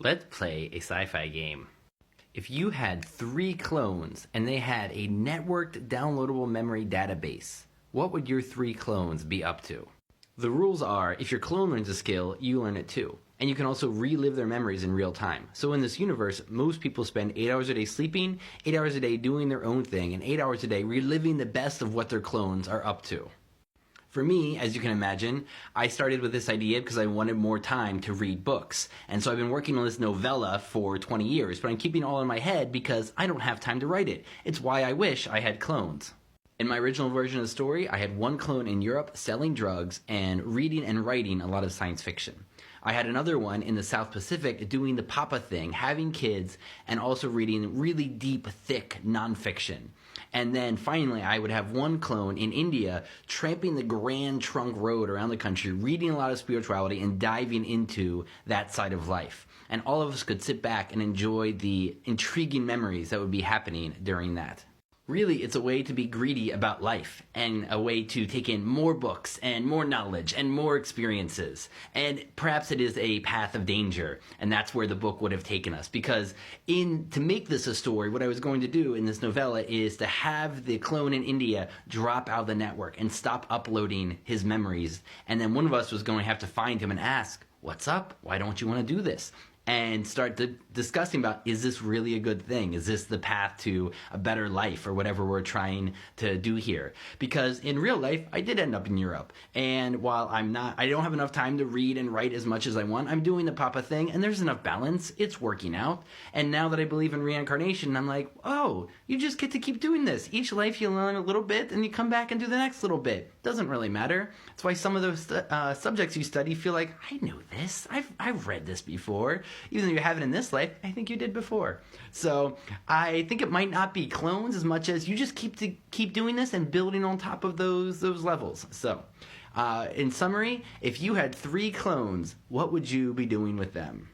Let's play a sci-fi game. If you had 3 clones and they had a networked downloadable memory database, what would your 3 clones be up to? The rules are, if your clone learns a skill, you learn it too. And you can also relive their memories in real time. So in this universe, most people spend 8 hours a day sleeping, 8 hours a day doing their own thing, and 8 hours a day reliving the best of what their clones are up to. For me, as you can imagine, I started with this idea because I wanted more time to read books. And so I've been working on this novella for 20 years, but I'm keeping it all in my head because I don't have time to write it. It's why I wish I had clones. In my original version of the story, I had 1 clone in Europe selling drugs and reading and writing a lot of science fiction. I had another one in the South Pacific doing the papa thing, having kids, and also reading really deep, thick nonfiction. And then finally, I would have 1 clone in India tramping the Grand Trunk Road around the country, reading a lot of spirituality and diving into that side of life. And all of us could sit back and enjoy the intriguing memories that would be happening during that. Really, it's a way to be greedy about life and a way to take in more books and more knowledge and more experiences. And perhaps it is a path of danger, and that's where the book would have taken us. Because to make this a story, what I was going to do in this novella is to have the clone in India drop out of the network and stop uploading his memories. And then one of us was going to have to find him and ask, "What's up? Why don't you want to do this?" And start discussing about, is this really a good thing? Is this the path to a better life or whatever we're trying to do here? Because in real life, I did end up in Europe. And while I don't have enough time to read and write as much as I want, I'm doing the papa thing and there's enough balance. It's working out. And now that I believe in reincarnation, I'm like, oh, you just get to keep doing this. Each life you learn a little bit and you come back and do the next little bit. Doesn't really matter. That's why some of those subjects you study feel like, I knew this. I've read this before. Even though you haven't in this life, I think you did before. So I think it might not be clones as much as you just keep doing this and building on top of those levels. So in summary, if you had 3 clones, what would you be doing with them?